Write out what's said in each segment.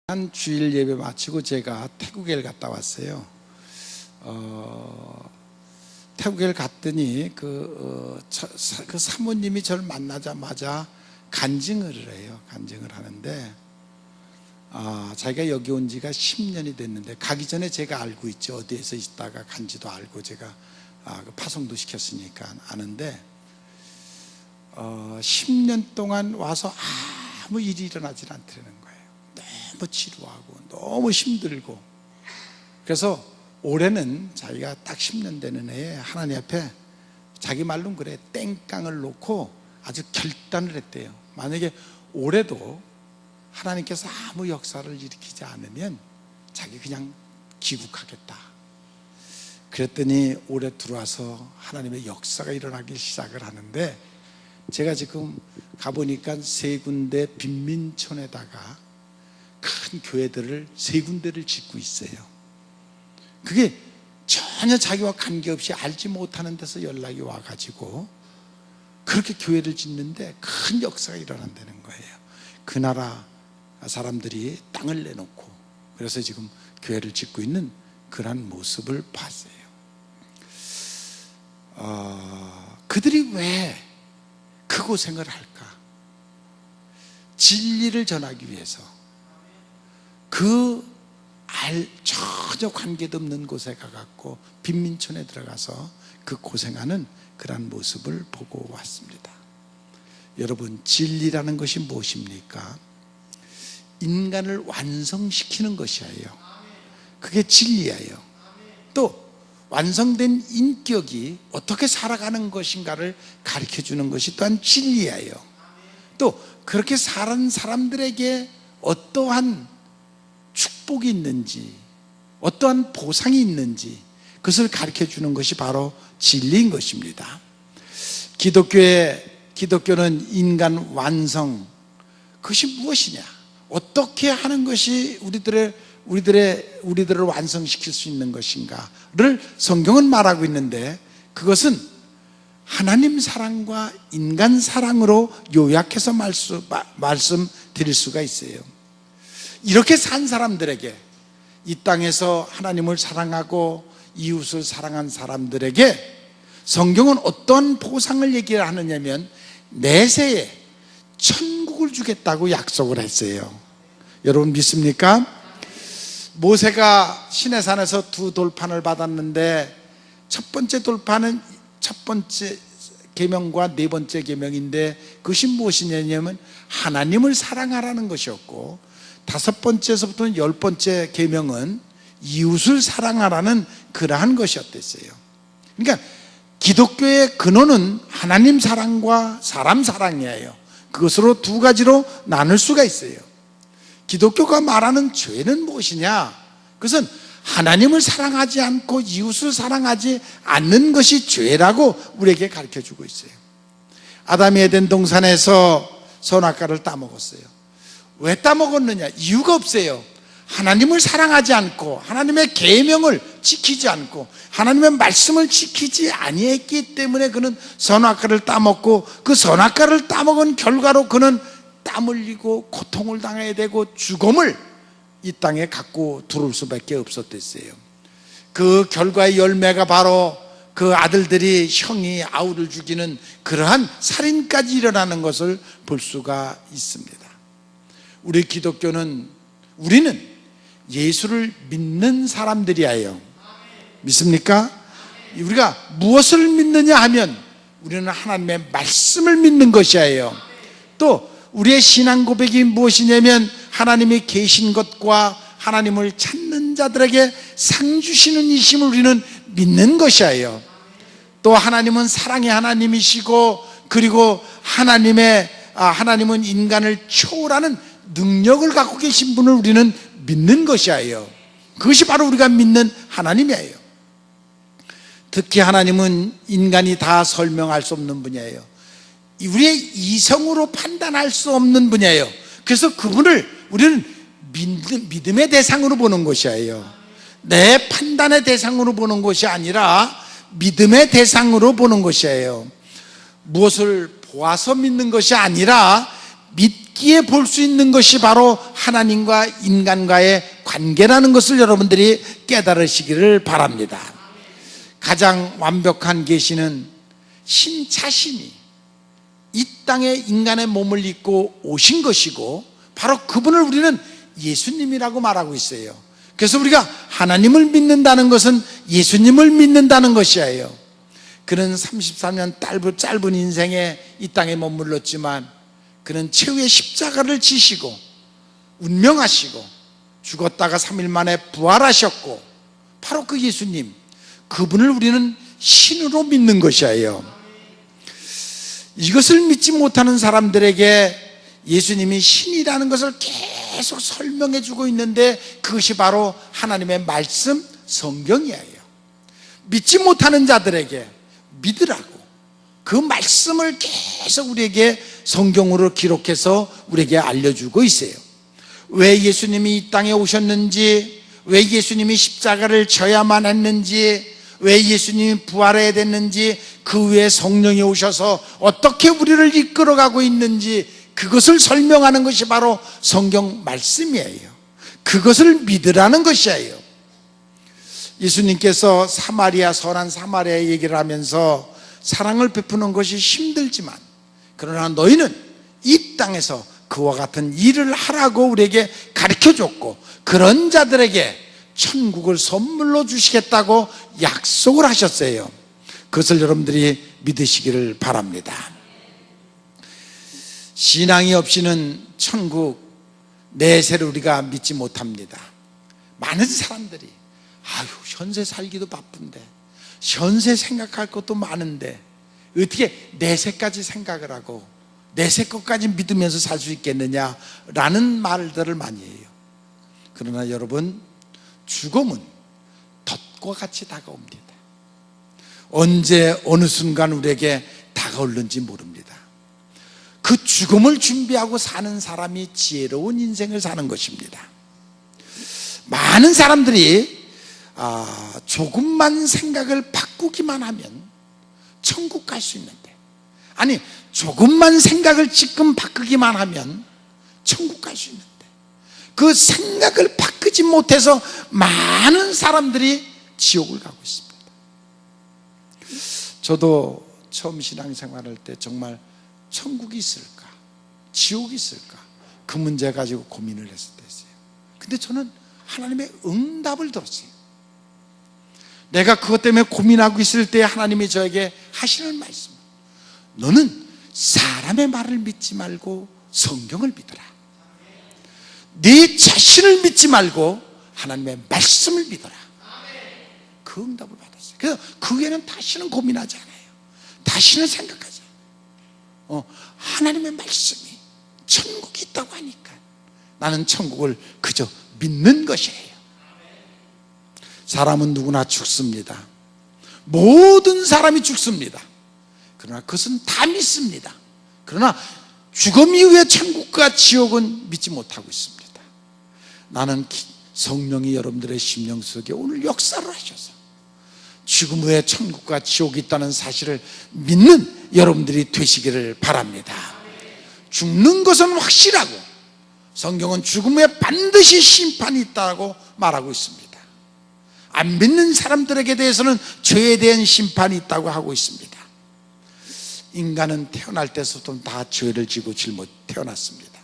한 주일 예배 마치고 제가 태국에 갔다 왔어요. 태국에 갔더니 그 사모님이 저를 만나자마자 간증을 해요. 간증을 하는데 자기가 여기 온 지가 10년이 됐는데, 가기 전에 제가 알고 있죠. 어디에서 있다가 간지도 알고, 제가 파송도 시켰으니까 아는데, 10년 동안 와서 아무 일이 일어나질 않더라는 거예요. 너무 지루하고 너무 힘들고. 그래서 올해는 자기가 딱 10년 되는 해에 하나님 앞에, 자기 말로는 그래, 땡깡을 놓고 아주 결단을 했대요. 만약에 올해도 하나님께서 아무 역사를 일으키지 않으면 자기 그냥 귀국하겠다. 그랬더니 올해 들어와서 하나님의 역사가 일어나기 시작을 하는데, 제가 지금 가보니까 3군데 빈민촌에다가 큰 교회들을 3군데를 짓고 있어요. 그게 전혀 자기와 관계없이 알지 못하는 데서 연락이 와가지고 그렇게 교회를 짓는데 큰 역사가 일어난다는 거예요. 그 나라 사람들이 땅을 내놓고, 그래서 지금 교회를 짓고 있는 그러한 모습을 봤어요. 그들이 왜 그 고생을 할까? 진리를 전하기 위해서 전혀 관계도 없는 곳에 가갖고 빈민촌에 들어가서 그 고생하는 그런 모습을 보고 왔습니다. 여러분, 진리라는 것이 무엇입니까? 인간을 완성시키는 것이에요. 그게 진리예요. 또 완성된 인격이 어떻게 살아가는 것인가를 가르쳐주는 것이 또한 진리예요. 또 그렇게 사는 사람들에게 어떠한 축복이 있는지, 어떠한 보상이 있는지, 그것을 가르쳐주는 것이 바로 진리인 것입니다. 기독교는 인간 완성, 그것이 무엇이냐, 어떻게 하는 것이 우리들을 완성시킬 수 있는 것인가를 성경은 말하고 있는데, 그것은 하나님 사랑과 인간 사랑으로 요약해서 말씀드릴 수가 있어요. 이렇게 산 사람들에게, 이 땅에서 하나님을 사랑하고 이웃을 사랑한 사람들에게 성경은 어떤 보상을 얘기를 하느냐면, 내세에 천국을 주겠다고 약속을 했어요. 여러분 믿습니까? 모세가 시내산에서 2 돌판을 받았는데, 첫 번째 돌판은 첫 번째 계명과 4번째 계명인데, 그것이 무엇이냐면 하나님을 사랑하라는 것이었고, 5번째에서부터는 10번째 계명은 이웃을 사랑하라는 그러한 것이었댔어요. 그러니까 기독교의 근원은 하나님 사랑과 사람 사랑이에요. 그것으로 2가지로 나눌 수가 있어요. 기독교가 말하는 죄는 무엇이냐? 그것은 하나님을 사랑하지 않고 이웃을 사랑하지 않는 것이 죄라고 우리에게 가르쳐주고 있어요. 아담이 에덴 동산에서 선악과를 따먹었어요. 왜 따먹었느냐? 이유가 없어요. 하나님을 사랑하지 않고 하나님의 계명을 지키지 않고 하나님의 말씀을 지키지 아니했기 때문에 그는 선악과를 따먹고, 그 선악과를 따먹은 결과로 그는 땀 흘리고 고통을 당해야 되고 죽음을 이 땅에 갖고 들어올 수밖에 없었댔어요. 그 결과의 열매가 바로 그 아들들이 형이 아우를 죽이는 그러한 살인까지 일어나는 것을 볼 수가 있습니다. 우리 기독교는, 우리는 예수를 믿는 사람들이에요. 믿습니까? 우리가 무엇을 믿느냐 하면 우리는 하나님의 말씀을 믿는 것이에요. 또 우리의 신앙 고백이 무엇이냐면, 하나님이 계신 것과 하나님을 찾는 자들에게 상 주시는 이심을 우리는 믿는 것이에요. 또 하나님은 사랑의 하나님이시고, 그리고 하나님은 인간을 초월하는 능력을 갖고 계신 분을 우리는 믿는 것이에요. 그것이 바로 우리가 믿는 하나님이에요. 특히 하나님은 인간이 다 설명할 수 없는 분이에요. 우리의 이성으로 판단할 수 없는 분이에요. 그래서 그분을 우리는 믿음의 대상으로 보는 것이에요. 내 판단의 대상으로 보는 것이 아니라 믿음의 대상으로 보는 것이에요. 무엇을 보아서 믿는 것이 아니라 믿고 믿기에 볼 수 있는 것이 바로 하나님과 인간과의 관계라는 것을 여러분들이 깨달으시기를 바랍니다. 가장 완벽한 계시는 신 자신이 이 땅에 인간의 몸을 입고 오신 것이고, 바로 그분을 우리는 예수님이라고 말하고 있어요. 그래서 우리가 하나님을 믿는다는 것은 예수님을 믿는다는 것이에요. 그는 33년 짧은 인생에 이 땅에 머물렀지만 그는 최후의 십자가를 지시고 운명하시고 죽었다가 3일 만에 부활하셨고, 바로 그 예수님, 그분을 우리는 신으로 믿는 것이에요. 이것을 믿지 못하는 사람들에게 예수님이 신이라는 것을 계속 설명해 주고 있는데, 그것이 바로 하나님의 말씀, 성경이에요. 믿지 못하는 자들에게 믿으라고 그 말씀을 계속 우리에게 성경으로 기록해서 우리에게 알려주고 있어요. 왜 예수님이 이 땅에 오셨는지, 왜 예수님이 십자가를 져야만 했는지, 왜 예수님이 부활해야 됐는지, 그 위에 성령이 오셔서 어떻게 우리를 이끌어가고 있는지, 그것을 설명하는 것이 바로 성경 말씀이에요. 그것을 믿으라는 것이에요. 예수님께서 선한 사마리아 얘기를 하면서 사랑을 베푸는 것이 힘들지만, 그러나 너희는 이 땅에서 그와 같은 일을 하라고 우리에게 가르쳐줬고, 그런 자들에게 천국을 선물로 주시겠다고 약속을 하셨어요. 그것을 여러분들이 믿으시기를 바랍니다. 신앙이 없이는 천국 내세를 우리가 믿지 못합니다. 많은 사람들이 현세 살기도 바쁜데, 현세 생각할 것도 많은데 어떻게 내세까지 생각을 하고 내세 것까지 믿으면서 살 수 있겠느냐라는 말들을 많이 해요. 그러나 여러분, 죽음은 덫과 같이 다가옵니다. 언제 어느 순간 우리에게 다가올는지 모릅니다. 그 죽음을 준비하고 사는 사람이 지혜로운 인생을 사는 것입니다. 많은 사람들이 조금만 생각을 바꾸기만 하면 천국 갈 수 있는데, 아니 조금만 생각을 지금 바꾸기만 하면 천국 갈 수 있는데, 그 생각을 바꾸지 못해서 많은 사람들이 지옥을 가고 있습니다. 저도 처음 신앙생활할 때 정말 천국이 있을까, 지옥이 있을까, 그 문제 가지고 고민을 했을 때였어요. 근데 저는 하나님의 응답을 들었어요. 내가 그것 때문에 고민하고 있을 때 하나님이 저에게 하시는 말씀, 너는 사람의 말을 믿지 말고 성경을 믿어라. 네 자신을 믿지 말고 하나님의 말씀을 믿어라. 그 응답을 받았어요. 그래서 그 후에는 다시는 고민하지 않아요. 다시는 생각하지 않아요. 하나님의 말씀이 천국이 있다고 하니까 나는 천국을 그저 믿는 것이에요. 사람은 누구나 죽습니다. 모든 사람이 죽습니다. 그러나 그것은 다 믿습니다. 그러나 죽음 이후에 천국과 지옥은 믿지 못하고 있습니다. 나는 성령이 여러분들의 심령 속에 오늘 역사를 하셔서 죽음 후에 천국과 지옥이 있다는 사실을 믿는 여러분들이 되시기를 바랍니다. 죽는 것은 확실하고, 성경은 죽음 후에 반드시 심판이 있다고 말하고 있습니다. 안 믿는 사람들에게 대해서는 죄에 대한 심판이 있다고 하고 있습니다. 인간은 태어날 때부터 다 죄를 지고 짊어 태어났습니다.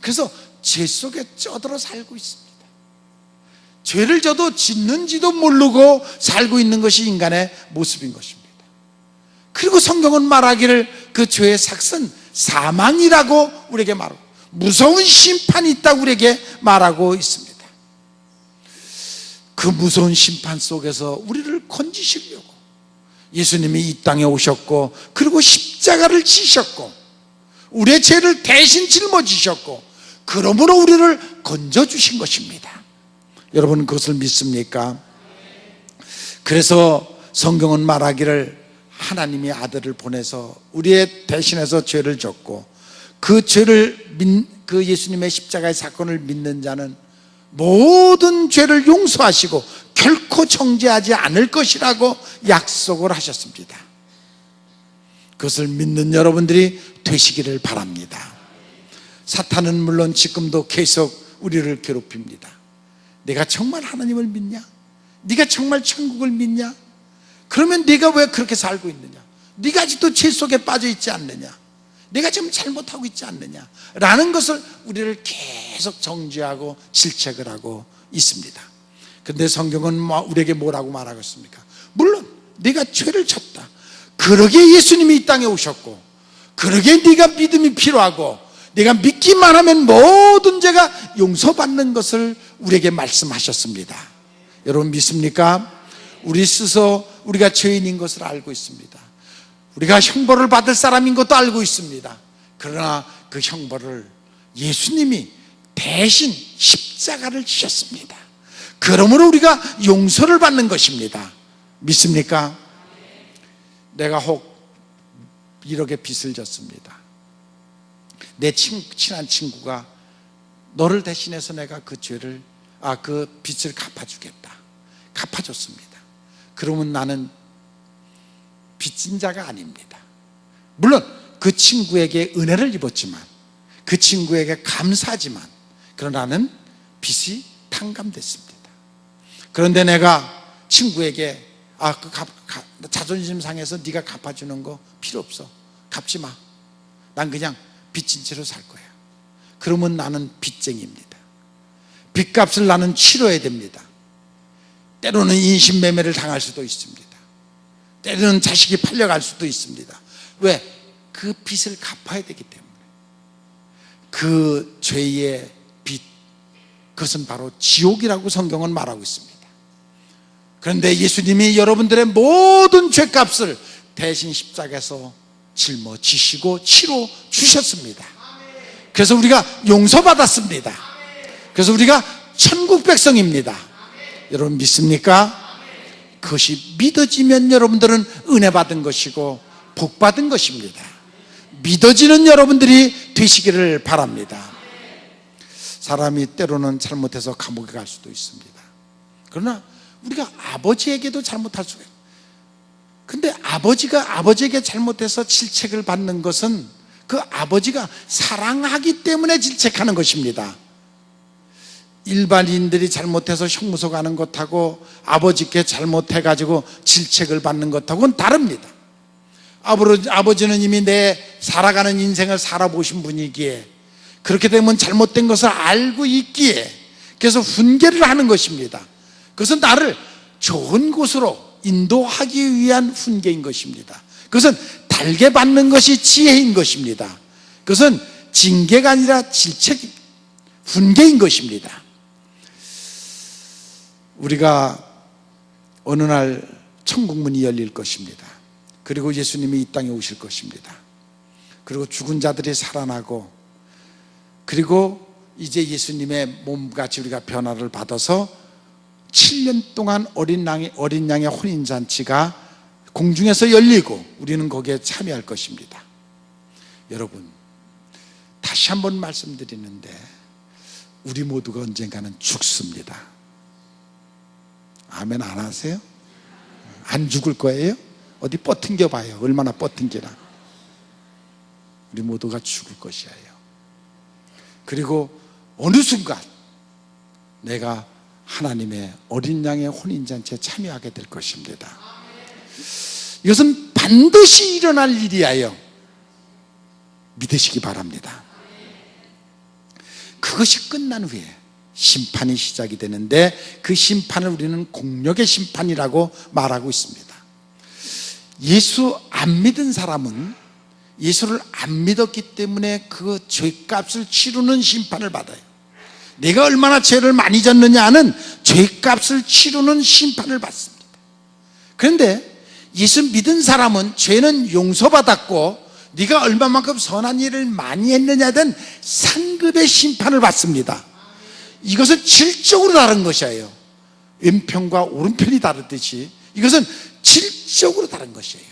그래서 죄 속에 쩌들어 살고 있습니다. 죄를 져도 짓는지도 모르고 살고 있는 것이 인간의 모습인 것입니다. 그리고 성경은 말하기를 그 죄의 삭은 사망이라고 우리에게 말하고, 무서운 심판이 있다고 우리에게 말하고 있습니다. 그 무서운 심판 속에서 우리를 건지시려고 예수님이 이 땅에 오셨고, 그리고 십자가를 지셨고, 우리의 죄를 대신 짊어지셨고, 그러므로 우리를 건져주신 것입니다. 여러분, 그것을 믿습니까? 그래서 성경은 말하기를 하나님이 아들을 보내서 우리의 대신해서 죄를 졌고, 그 예수님의 십자가의 사건을 믿는 자는 모든 죄를 용서하시고 결코 정죄하지 않을 것이라고 약속을 하셨습니다. 그것을 믿는 여러분들이 되시기를 바랍니다. 사탄은 물론 지금도 계속 우리를 괴롭힙니다. 내가 정말 하나님을 믿냐? 네가 정말 천국을 믿냐? 그러면 네가 왜 그렇게 살고 있느냐? 네가 아직도 죄 속에 빠져 있지 않느냐? 내가 지금 잘못하고 있지 않느냐? 라는 것을 우리를 계속 정죄하고 질책을 하고 있습니다. 그런데 성경은 우리에게 뭐라고 말하고 있습니까? 물론 네가 죄를 졌다, 그러기에 예수님이 이 땅에 오셨고, 그러기에 네가 믿음이 필요하고, 네가 믿기만 하면 모든 죄가 용서받는 것을 우리에게 말씀하셨습니다. 여러분 믿습니까? 우리 스스로 우리가 죄인인 것을 알고 있습니다. 우리가 형벌을 받을 사람인 것도 알고 있습니다. 그러나 그 형벌을 예수님이 대신 십자가를 지셨습니다. 그러므로 우리가 용서를 받는 것입니다. 믿습니까? 내가 혹 1억의 빚을 졌습니다. 내 친한 친구가 너를 대신해서 내가 그 빚을 갚아주겠다. 갚아줬습니다. 그러면 나는 빚진 자가 아닙니다. 물론 그 친구에게 은혜를 입었지만, 그 친구에게 감사하지만, 그러나 나는 빚이 탕감됐습니다. 그런데 내가 친구에게 자존심 상해서 네가 갚아주는 거 필요 없어, 갚지 마, 난 그냥 빚진 채로 살 거야. 그러면 나는 빚쟁이입니다. 빚값을 나는 치러야 됩니다. 때로는 인신매매를 당할 수도 있습니다. 때로는 자식이 팔려갈 수도 있습니다. 왜? 그 빚을 갚아야 되기 때문에. 그 죄의 빚, 그것은 바로 지옥이라고 성경은 말하고 있습니다. 그런데 예수님이 여러분들의 모든 죄값을 대신 십자가에서 짊어지시고 치러 주셨습니다. 그래서 우리가 용서받았습니다. 그래서 우리가 천국 백성입니다. 여러분 믿습니까? 그것이 믿어지면 여러분들은 은혜 받은 것이고 복 받은 것입니다. 믿어지는 여러분들이 되시기를 바랍니다. 사람이 때로는 잘못해서 감옥에 갈 수도 있습니다. 그러나 우리가 아버지에게도 잘못할 수가 있어요. 근데 아버지가 아버지에게 잘못해서 질책을 받는 것은 그 아버지가 사랑하기 때문에 질책하는 것입니다. 일반인들이 잘못해서 형무소 가는 것하고 아버지께 잘못해가지고 질책을 받는 것하고는 다릅니다. 아버지는 이미 내 살아가는 인생을 살아보신 분이기에, 그렇게 되면 잘못된 것을 알고 있기에 그래서 훈계를 하는 것입니다. 그것은 나를 좋은 곳으로 인도하기 위한 훈계인 것입니다. 그것은 달게 받는 것이 지혜인 것입니다. 그것은 징계가 아니라 질책, 훈계인 것입니다. 우리가 어느 날 천국문이 열릴 것입니다. 그리고 예수님이 이 땅에 오실 것입니다. 그리고 죽은 자들이 살아나고, 그리고 이제 예수님의 몸같이 우리가 변화를 받아서 7년 동안 어린 양의 혼인잔치가 공중에서 열리고 우리는 거기에 참여할 것입니다. 여러분, 다시 한번 말씀드리는데 우리 모두가 언젠가는 죽습니다. 아멘 안 하세요? 안 죽을 거예요? 어디 뻗팅겨 봐요. 얼마나 뻗팅기나. 우리 모두가 죽을 것이에요. 그리고 어느 순간 내가 하나님의 어린 양의 혼인잔치에 참여하게 될 것입니다. 이것은 반드시 일어날 일이에요. 믿으시기 바랍니다. 그것이 끝난 후에 심판이 시작이 되는데, 그 심판을 우리는 공력의 심판이라고 말하고 있습니다. 예수 안 믿은 사람은 예수를 안 믿었기 때문에 그 죄값을 치르는 심판을 받아요. 내가 얼마나 죄를 많이 졌느냐는 죄값을 치르는 심판을 받습니다. 그런데 예수 믿은 사람은 죄는 용서받았고 네가 얼마만큼 선한 일을 많이 했느냐에 대한 상급의 심판을 받습니다. 이것은 질적으로 다른 것이에요. 왼편과 오른편이 다르듯이 이것은 질적으로 다른 것이에요.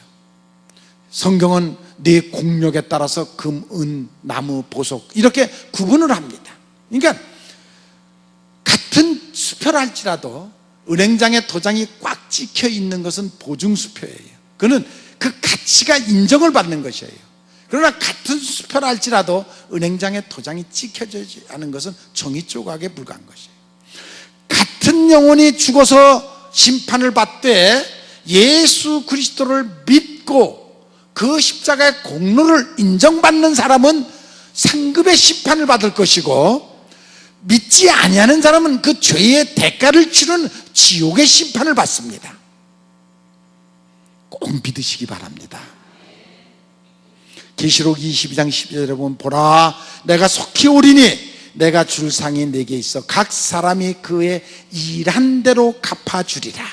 성경은 네 공력에 따라서 금, 은, 나무, 보석 이렇게 구분을 합니다. 그러니까 같은 수표를 할지라도 은행장에 도장이 꽉 찍혀 있는 것은 보증수표예요. 그는 그 가치가 인정을 받는 것이에요. 그러나 같은 수표라 할지라도 은행장에 도장이 찍혀지지 않은 것은 종이 조각에 불과한 것이에요. 같은 영혼이 죽어서 심판을 받되 예수 그리스도를 믿고 그 십자가의 공로를 인정받는 사람은 상급의 심판을 받을 것이고, 믿지 아니하는 사람은 그 죄의 대가를 치르는 지옥의 심판을 받습니다. 꼭 믿으시기 바랍니다. 계시록 22장 12절에 보면, 보라 내가 속히 오리니 내가 줄 상이 내게 있어 각 사람이 그의 일한 대로 갚아주리라.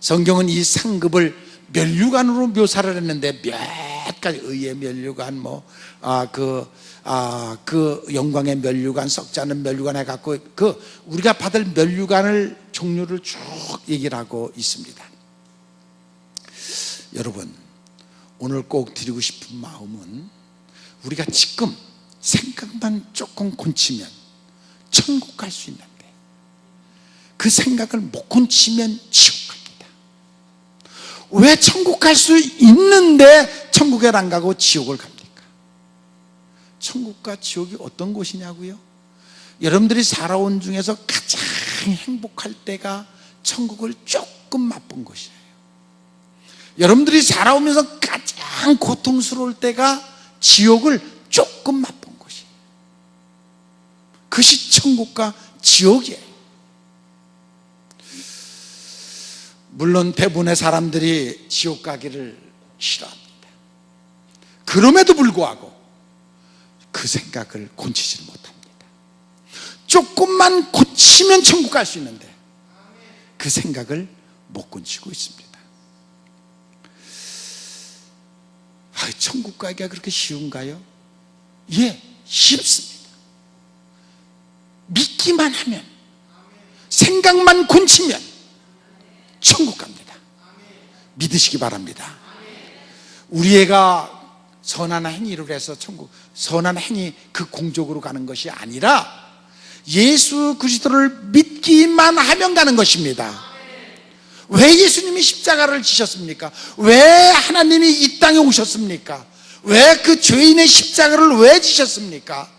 성경은 이 상급을 면류관으로 묘사를 했는데, 몇 가지 의의 면류관, 그 영광의 면류관, 썩지 않은 면류관 해갖고 우리가 받을 면류관을 종류를 쭉 얘기를 하고 있습니다. 여러분, 오늘 꼭 드리고 싶은 마음은, 우리가 지금 생각만 조금 곤치면 천국 갈 수 있는데 그 생각을 못 곤치면 지옥 갑니다. 왜 천국 갈 수 있는데 천국에 안 가고 지옥을 갑니까? 천국과 지옥이 어떤 곳이냐고요? 여러분들이 살아온 중에서 가장 행복할 때가 천국을 조금 맛본 것이에요. 여러분들이 살아오면서 가장 고통스러울 때가 지옥을 조금 맛본 것이에요. 그것이 천국과 지옥이에요. 물론 대부분의 사람들이 지옥 가기를 싫어합니다. 그럼에도 불구하고 그 생각을 곤치지 못합니다. 조금만 고치면 천국 갈 수 있는데 그 생각을 못 곤치고 있습니다. 천국 가기가 그렇게 쉬운가요? 예, 쉽습니다. 믿기만 하면, 생각만 곤치면 천국 갑니다. 믿으시기 바랍니다. 우리 애가 선한 행위를 해서 천국, 선한 행위 그 공적으로 가는 것이 아니라 예수 그리스도를 믿기만 하면 가는 것입니다. 왜 예수님이 십자가를 지셨습니까? 왜 하나님이 이 땅에 오셨습니까? 왜 그 죄인의 십자가를 왜 지셨습니까?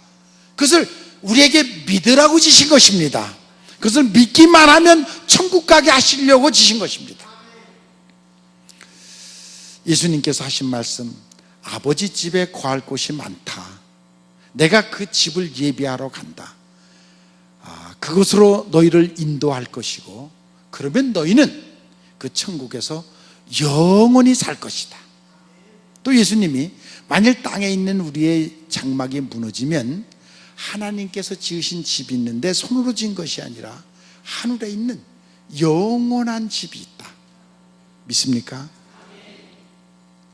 그것을 우리에게 믿으라고 지신 것입니다. 그것을 믿기만 하면 천국 가게 하시려고 지신 것입니다. 예수님께서 하신 말씀, 아버지 집에 거할 곳이 많다. 내가 그 집을 예비하러 간다. 그것으로 너희를 인도할 것이고, 그러면 너희는 그 천국에서 영원히 살 것이다. 또 예수님이 만일 땅에 있는 우리의 장막이 무너지면 하나님께서 지으신 집이 있는데 손으로 지은 것이 아니라 하늘에 있는 영원한 집이 있다. 믿습니까?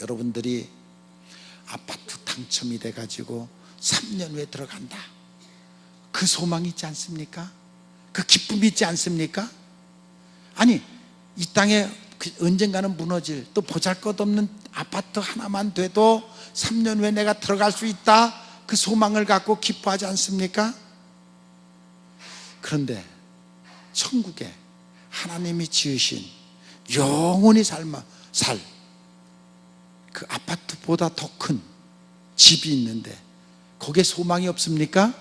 여러분들이 아파트 당첨이 돼가지고 3년 후에 들어간다, 그 소망이 있지 않습니까? 그 기쁨이 있지 않습니까? 아니, 이 땅에 언젠가는 무너질, 또 보잘것없는 아파트 하나만 돼도 3년 후에 내가 들어갈 수 있다, 그 소망을 갖고 기뻐하지 않습니까? 그런데 천국에 하나님이 지으신 영원히 살 그 아파트보다 더 큰 집이 있는데 거기에 소망이 없습니까?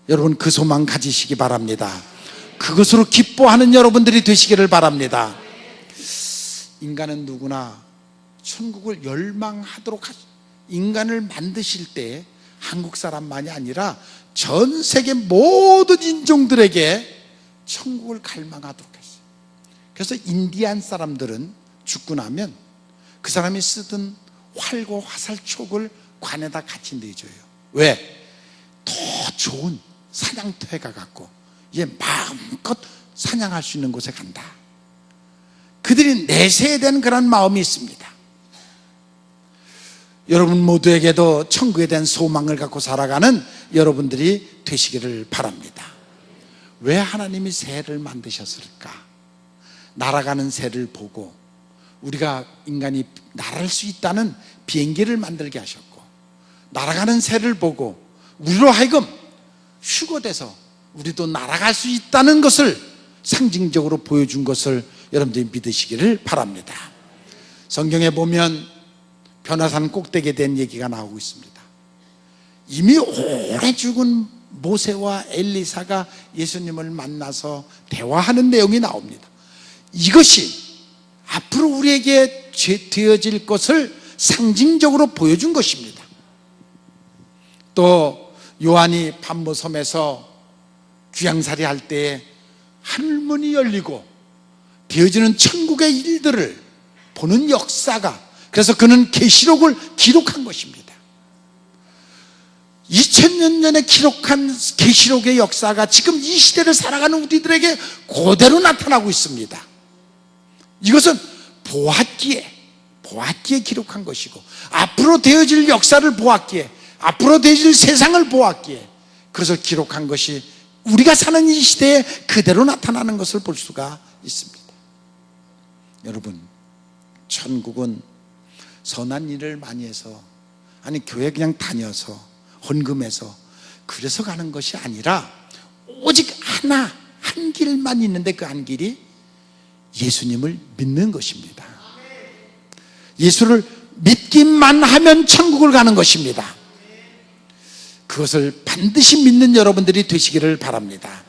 여러분, 그 소망 가지시기 바랍니다. 그것으로 기뻐하는 여러분들이 되시기를 바랍니다. 인간은 누구나 천국을 열망하도록 인간을 만드실 때 한국 사람만이 아니라 전 세계 모든 인종들에게 천국을 갈망하도록 했어요. 그래서 인디안 사람들은 죽고 나면 그 사람이 쓰던 활과 화살촉을 관에다 같이 내줘요. 왜? 더 좋은 사냥터에 가갖고 이제 마음껏 사냥할 수 있는 곳에 간다. 그들이 내세에 대한 그런 마음이 있습니다. 여러분 모두에게도 천국에 대한 소망을 갖고 살아가는 여러분들이 되시기를 바랍니다. 왜 하나님이 새를 만드셨을까? 날아가는 새를 보고 우리가 인간이 날을 수 있다는 비행기를 만들게 하셨고, 날아가는 새를 보고 우리로 하여금 휴거돼서 우리도 날아갈 수 있다는 것을 상징적으로 보여준 것을 여러분들이 믿으시기를 바랍니다. 성경에 보면 변화산 꼭대기에 대한 얘기가 나오고 있습니다. 이미 오래 죽은 모세와 엘리사가 예수님을 만나서 대화하는 내용이 나옵니다. 이것이 앞으로 우리에게 되어질 것을 상징적으로 보여준 것입니다. 또 요한이 pat모섬에서 귀양살이 할 때에 하늘문이 열리고 되어지는 천국의 일들을 보는 역사가, 그래서 그는 계시록을 기록한 것입니다. 2000년 전에 기록한 계시록의 역사가 지금 이 시대를 살아가는 우리들에게 그대로 나타나고 있습니다. 이것은 보았기에 기록한 것이고, 앞으로 되어질 역사를 보았기에, 앞으로 되어질 세상을 보았기에, 그래서 기록한 것이 우리가 사는 이 시대에 그대로 나타나는 것을 볼 수가 있습니다. 여러분, 천국은 선한 일을 많이 해서, 아니 교회 그냥 다녀서 헌금해서 그래서 가는 것이 아니라 오직 한 길만 있는데, 그 한 길이 예수님을 믿는 것입니다. 예수를 믿기만 하면 천국을 가는 것입니다. 그것을 반드시 믿는 여러분들이 되시기를 바랍니다.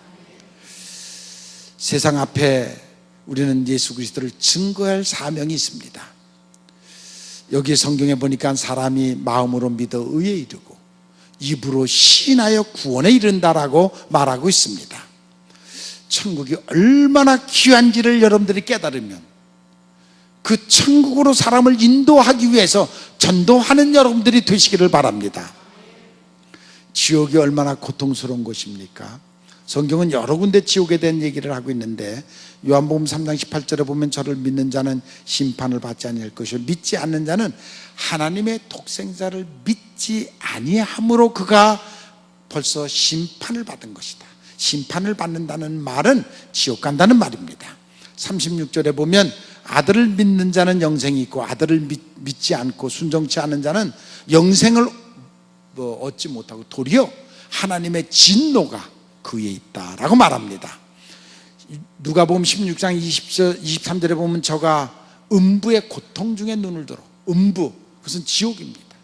세상 앞에 우리는 예수 그리스도를 증거할 사명이 있습니다. 여기 성경에 보니까 사람이 마음으로 믿어 의에 이르고 입으로 시인하여 구원에 이른다라고 말하고 있습니다. 천국이 얼마나 귀한지를 여러분들이 깨달으면 그 천국으로 사람을 인도하기 위해서 전도하는 여러분들이 되시기를 바랍니다. 지옥이 얼마나 고통스러운 것입니까? 성경은 여러 군데 지옥에 대한 얘기를 하고 있는데, 요한복음 3장 18절에 보면 저를 믿는 자는 심판을 받지 아니할 것이요 믿지 않는 자는 하나님의 독생자를 믿지 아니함으로 그가 벌써 심판을 받은 것이다. 심판을 받는다는 말은 지옥 간다는 말입니다. 36절에 보면 아들을 믿는 자는 영생이 있고 아들을 믿지 않고 순종치 않은 자는 영생을 얻지 못하고 도리어 하나님의 진노가 그에 있다라고 말합니다. 누가복음 16장 23절에 보면 저가 음부의 고통 중에 눈을 들어, 음부, 그것은 지옥입니다.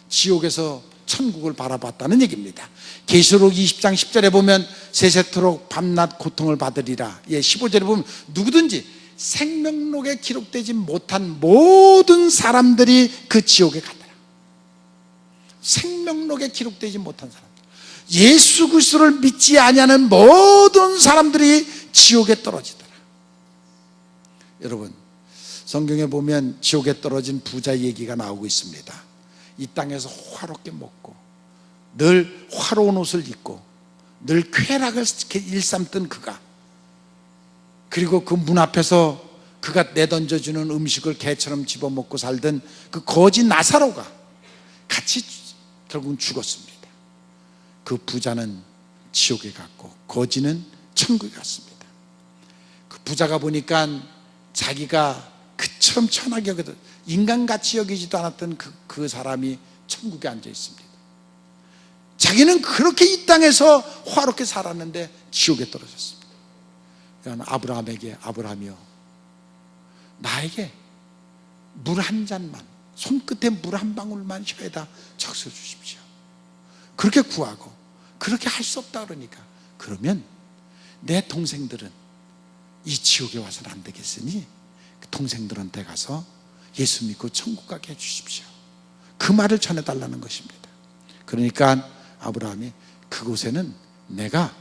지옥에서 천국을 바라봤다는 얘기입니다. 계시록 20장 10절에 보면 세세토록 밤낮 고통을 받으리라. 15절에 보면 누구든지 생명록에 기록되지 못한 모든 사람들이 그 지옥에 가더라. 생명록에 기록되지 못한 사람들, 예수 그리스도를 믿지 아니하는 모든 사람들이 지옥에 떨어지더라. 여러분, 성경에 보면 지옥에 떨어진 부자 얘기가 나오고 있습니다. 이 땅에서 화롭게 먹고 늘 화로운 옷을 입고 늘 쾌락을 일삼던 그가, 그리고 그 문 앞에서 그가 내던져주는 음식을 개처럼 집어먹고 살던 그 거지 나사로가 같이 결국은 죽었습니다. 그 부자는 지옥에 갔고 거지는 천국에 갔습니다. 그 부자가 보니까 자기가 그처럼 천하게 여기도 인간같이 여기지도 않았던 그 사람이 천국에 앉아 있습니다. 자기는 그렇게 이 땅에서 화롭게 살았는데 지옥에 떨어졌습니다. 그러니까 아브라함에게, 아브라함이여, 나에게 물 한 잔만, 손끝에 물 한 방울만 혀에다 적셔 주십시오. 그렇게 구하고 그렇게 할 수 없다 그러니까, 그러면 내 동생들은 이 지옥에 와서는 안 되겠으니 그 동생들한테 가서 예수 믿고 천국 가게 해주십시오. 그 말을 전해달라는 것입니다. 그러니까 아브라함이 그곳에는 내가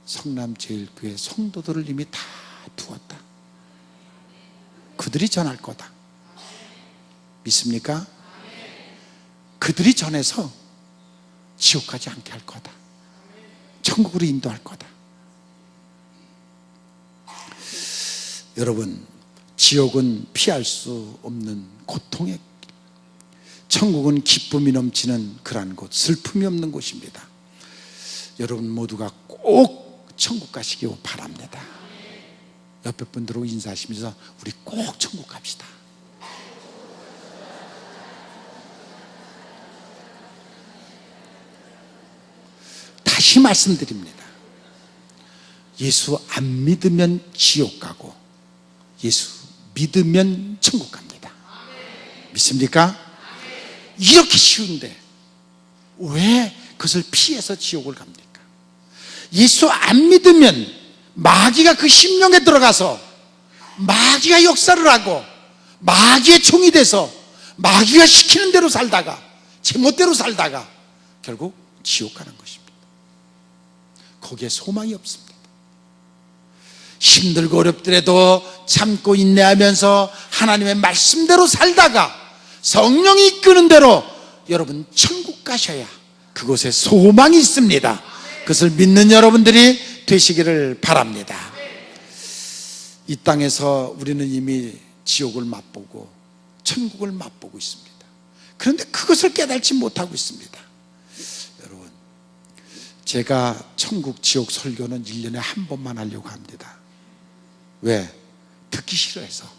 성남제일교회 성도들을 이미 다 두었다. 그들이 전할 거다. 믿습니까? 그들이 전해서 지옥 가지 않게 할 거다. 천국으로 인도할 거다. 여러분, 지옥은 피할 수 없는 고통의 길, 천국은 기쁨이 넘치는 그러한 곳, 슬픔이 없는 곳입니다. 여러분 모두가 꼭 천국 가시기 바랍니다. 옆에 분들하고 인사하시면서 우리 꼭 천국 갑시다. 다시 말씀드립니다. 예수 안 믿으면 지옥 가고 예수 믿으면 천국 갑니다. 믿습니까? 이렇게 쉬운데 왜 그것을 피해서 지옥을 갑니까? 예수 안 믿으면 마귀가 그 심령에 들어가서 마귀가 역사를 하고 마귀의 종이 돼서 마귀가 시키는 대로 살다가 제멋대로 살다가 결국 지옥 가는 것입니다. 거기에 소망이 없습니다. 힘들고 어렵더라도 참고 인내하면서 하나님의 말씀대로 살다가 성령이 이끄는 대로 여러분 천국 가셔야 그곳에 소망이 있습니다. 그것을 믿는 여러분들이 되시기를 바랍니다. 이 땅에서 우리는 이미 지옥을 맛보고 천국을 맛보고 있습니다. 그런데 그것을 깨닫지 못하고 있습니다. 여러분, 제가 천국 지옥 설교는 1년에 한 번만 하려고 합니다. 왜? 듣기 싫어해서.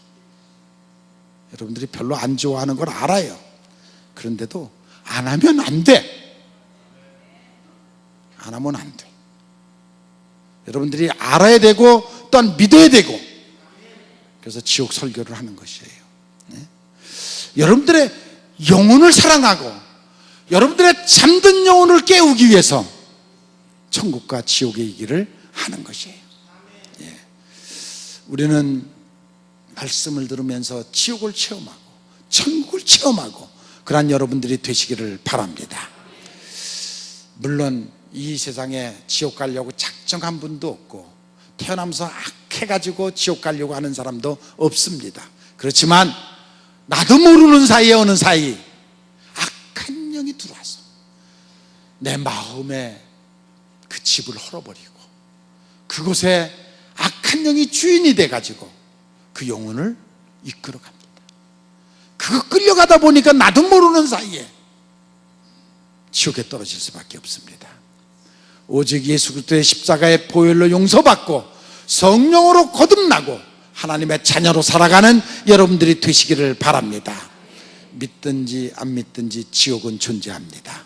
여러분들이 별로 안 좋아하는 걸 알아요. 그런데도 안 하면 안 돼. 안 하면 안 돼. 여러분들이 알아야 되고 또한 믿어야 되고, 그래서 지옥 설교를 하는 것이에요. 네? 여러분들의 영혼을 사랑하고 여러분들의 잠든 영혼을 깨우기 위해서 천국과 지옥의 얘기를 하는 것이에요. 예. 우리는 말씀을 들으면서 지옥을 체험하고 천국을 체험하고 그러한 여러분들이 되시기를 바랍니다. 물론 이 세상에 지옥 가려고 작정한 분도 없고 태어나면서 악해가지고 지옥 가려고 하는 사람도 없습니다. 그렇지만 나도 모르는 사이에 어느 사이 악한 영이 들어와서 내 마음에 그 집을 헐어버리고 그곳에 악한 영이 주인이 돼가지고 그 영혼을 이끌어갑니다. 그거 끌려가다 보니까 나도 모르는 사이에 지옥에 떨어질 수밖에 없습니다. 오직 예수 그리스도의 십자가의 보혈로 용서받고 성령으로 거듭나고 하나님의 자녀로 살아가는 여러분들이 되시기를 바랍니다. 믿든지 안 믿든지 지옥은 존재합니다.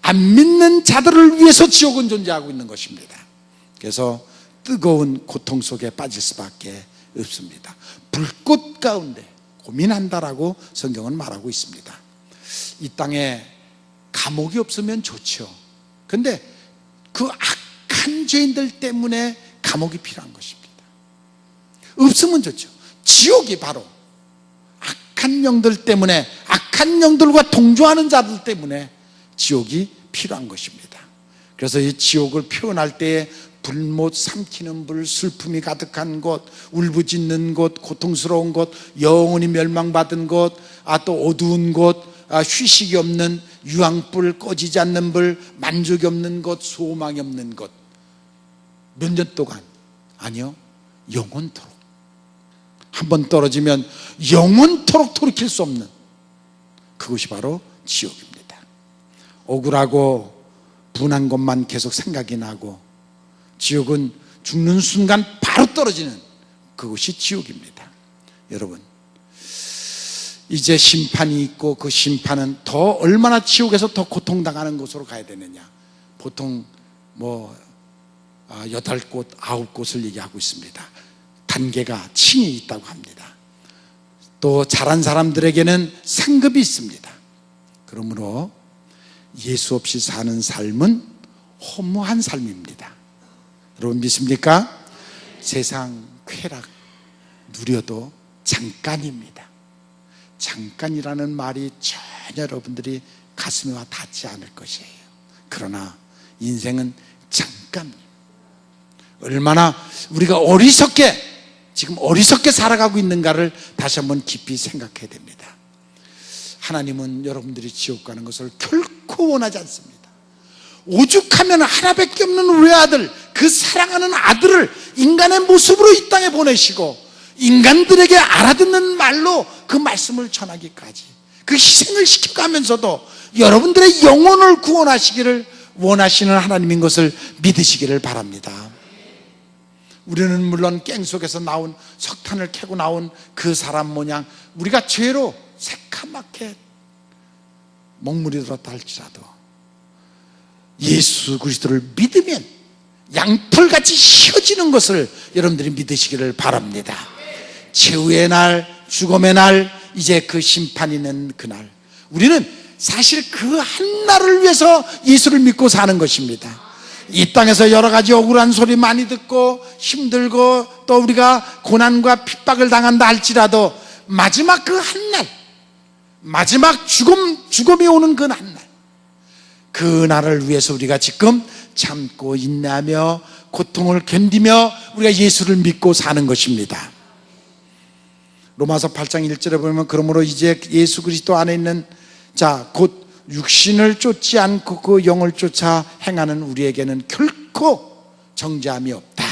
안 믿는 자들을 위해서 지옥은 존재하고 있는 것입니다. 그래서 뜨거운 고통 속에 빠질 수밖에 없습니다. 불꽃 가운데 고민한다라고 성경은 말하고 있습니다. 이 땅에 감옥이 없으면 좋죠. 근데 그 악한 죄인들 때문에 감옥이 필요한 것입니다. 없으면 좋죠. 지옥이 바로 악한 영들 때문에, 악한 영들과 동조하는 자들 때문에 지옥이 필요한 것입니다. 그래서 이 지옥을 표현할 때에 불못 삼키는 불, 슬픔이 가득한 곳, 울부짖는 곳, 고통스러운 곳, 영원히 멸망받은 곳, 또 어두운 곳, 휴식이 없는 유황불, 꺼지지 않는 불, 만족이 없는 곳, 소망이 없는 곳. 몇 년 동안? 아니요, 영원토록. 한번 떨어지면 영원토록 돌이킬 수 없는 그것이 바로 지옥입니다. 억울하고 분한 것만 계속 생각이 나고, 지옥은 죽는 순간 바로 떨어지는 그것이 지옥입니다. 여러분, 이제 심판이 있고 그 심판은 더 얼마나 지옥에서 더 고통당하는 곳으로 가야 되느냐. 보통 8곳, 9곳을 얘기하고 있습니다. 단계가 층이 있다고 합니다. 또 잘한 사람들에게는 상급이 있습니다. 그러므로 예수 없이 사는 삶은 허무한 삶입니다. 여러분 믿습니까? 세상 쾌락 누려도 잠깐입니다. 잠깐이라는 말이 전혀 여러분들이 가슴에 와 닿지 않을 것이에요. 그러나 인생은 잠깐입니다. 얼마나 우리가 지금 어리석게 살아가고 있는가를 다시 한번 깊이 생각해야 됩니다. 하나님은 여러분들이 지옥 가는 것을 결코 원하지 않습니다. 오죽하면 하나밖에 없는 외아들, 그 사랑하는 아들을 인간의 모습으로 이 땅에 보내시고 인간들에게 알아듣는 말로 그 말씀을 전하기까지 그 희생을 시켜가면서도 여러분들의 영혼을 구원하시기를 원하시는 하나님인 것을 믿으시기를 바랍니다. 우리는 물론 깽 속에서 나온, 석탄을 캐고 나온 그 사람 모양 우리가 죄로 새카맣게 먹물이 들었다 할지라도 예수 그리스도를 믿으면 양털같이 휘어지는 것을 여러분들이 믿으시기를 바랍니다. 최후의 날, 죽음의 날, 이제 그 심판이 있는 그날, 우리는 사실 그 한 날을 위해서 예수를 믿고 사는 것입니다. 이 땅에서 여러 가지 억울한 소리 많이 듣고 힘들고 또 우리가 고난과 핍박을 당한다 할지라도 마지막 그 한 날, 마지막 죽음이 오는 그 한 날, 그 날을 위해서 우리가 지금 참고 인내하며 고통을 견디며 우리가 예수를 믿고 사는 것입니다. 로마서 8장 1절에 보면 그러므로 이제 예수 그리스도 안에 있는 곧 육신을 쫓지 않고 그 영을 쫓아 행하는 우리에게는 결코 정죄함이 없다.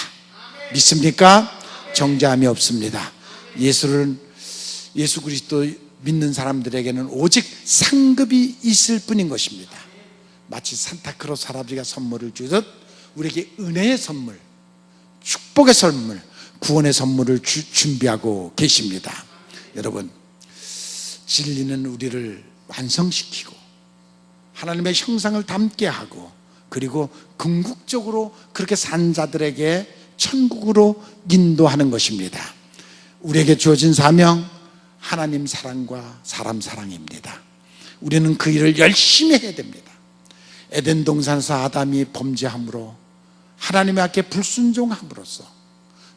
믿습니까? 정죄함이 없습니다. 예수 그리스도 믿는 사람들에게는 오직 상급이 있을 뿐인 것입니다. 마치 산타크로스 할아버지가 선물을 주듯 우리에게 은혜의 선물, 축복의 선물, 구원의 선물을 준비하고 계십니다. 여러분, 진리는 우리를 완성시키고 하나님의 형상을 닮게 하고 그리고 궁극적으로 그렇게 산 자들에게 천국으로 인도하는 것입니다. 우리에게 주어진 사명, 하나님 사랑과 사람 사랑입니다. 우리는 그 일을 열심히 해야 됩니다. 에덴 동산에서 아담이 범죄함으로 하나님의 앞에 불순종함으로써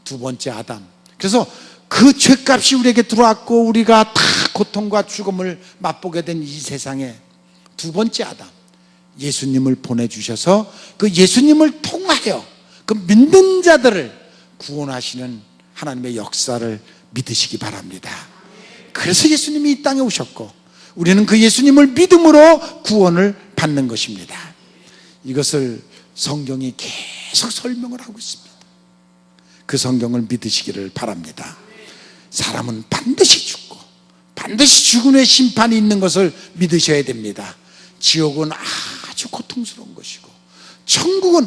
두 번째 아담, 그래서 그 죄값이 우리에게 들어왔고 우리가 다 고통과 죽음을 맛보게 된 이 세상에 두 번째 아담, 예수님을 보내주셔서 그 예수님을 통하여 그 믿는 자들을 구원하시는 하나님의 역사를 믿으시기 바랍니다. 그래서 예수님이 이 땅에 오셨고 우리는 그 예수님을 믿음으로 구원을 받는 것입니다. 이것을 성경이 계속 설명을 하고 있습니다. 그 성경을 믿으시기를 바랍니다. 사람은 반드시 죽고 반드시 죽은 후에 심판이 있는 것을 믿으셔야 됩니다. 지옥은 아주 고통스러운 것이고 천국은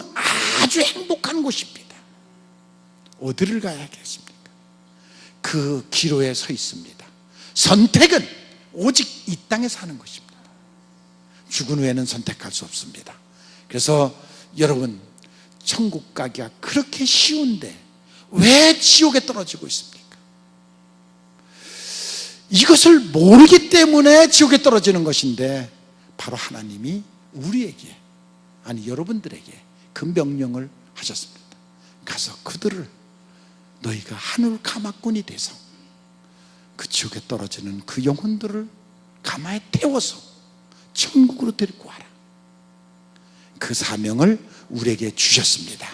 아주 행복한 곳입니다. 어디를 가야겠습니까? 그 기로에 서 있습니다. 선택은 오직 이 땅에 사는 것입니다. 죽은 후에는 선택할 수 없습니다. 그래서 여러분, 천국 가기가 그렇게 쉬운데 왜 지옥에 떨어지고 있습니까? 이것을 모르기 때문에 지옥에 떨어지는 것인데 바로 하나님이 우리에게, 아니 여러분들에게 그 명령을 하셨습니다. 가서 그들을 너희가 하늘 가마꾼이 돼서 그 지옥에 떨어지는 그 영혼들을 가마에 태워서 천국으로 데리고 와라. 그 사명을 우리에게 주셨습니다.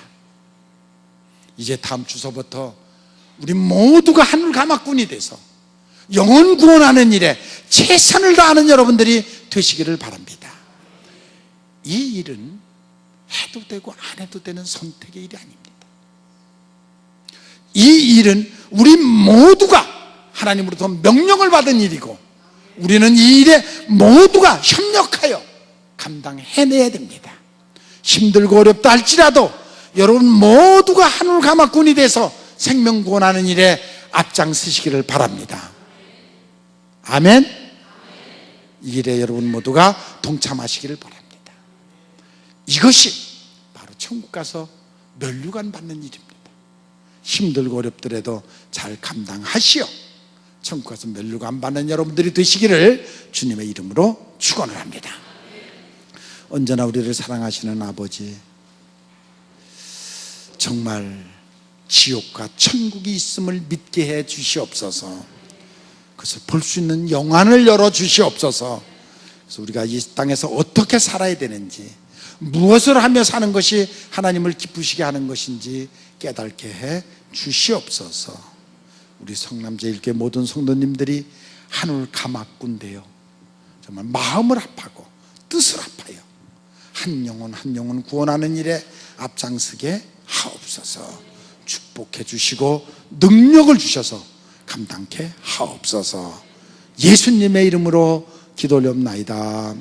이제 다음 주서부터 우리 모두가 하늘 가마꾼이 돼서 영혼 구원하는 일에 최선을 다하는 여러분들이 되시기를 바랍니다. 이 일은 해도 되고 안 해도 되는 선택의 일이 아닙니다. 이 일은 우리 모두가 하나님으로부터 명령을 받은 일이고 우리는 이 일에 모두가 협력하여 감당해내야 됩니다. 힘들고 어렵다 할지라도 여러분 모두가 하늘 가마꾼이 돼서 생명 구원하는 일에 앞장서시기를 바랍니다. 아멘. 이 일에 여러분 모두가 동참하시기를 바랍니다. 이것이 바로 천국 가서 면류관 받는 일입니다. 힘들고 어렵더라도 잘 감당하시어 천국 가서 면류관 받는 여러분들이 되시기를 주님의 이름으로 축원을 합니다. 언제나 우리를 사랑하시는 아버지, 정말 지옥과 천국이 있음을 믿게 해 주시옵소서. 그래서 볼 수 있는 영안을 열어 주시옵소서. 그래서 우리가 이 땅에서 어떻게 살아야 되는지, 무엇을 하며 사는 것이 하나님을 기쁘시게 하는 것인지 깨닫게 해 주시옵소서. 우리 성남제일교회 모든 성도님들이 하늘 가마꾼 되어 정말 마음을 합하고 뜻을 합하여 한 영혼 한 영혼 구원하는 일에 앞장서게 하옵소서. 축복해 주시고 능력을 주셔서 감당케 하옵소서. 예수님의 이름으로 기도 올려옵나이다.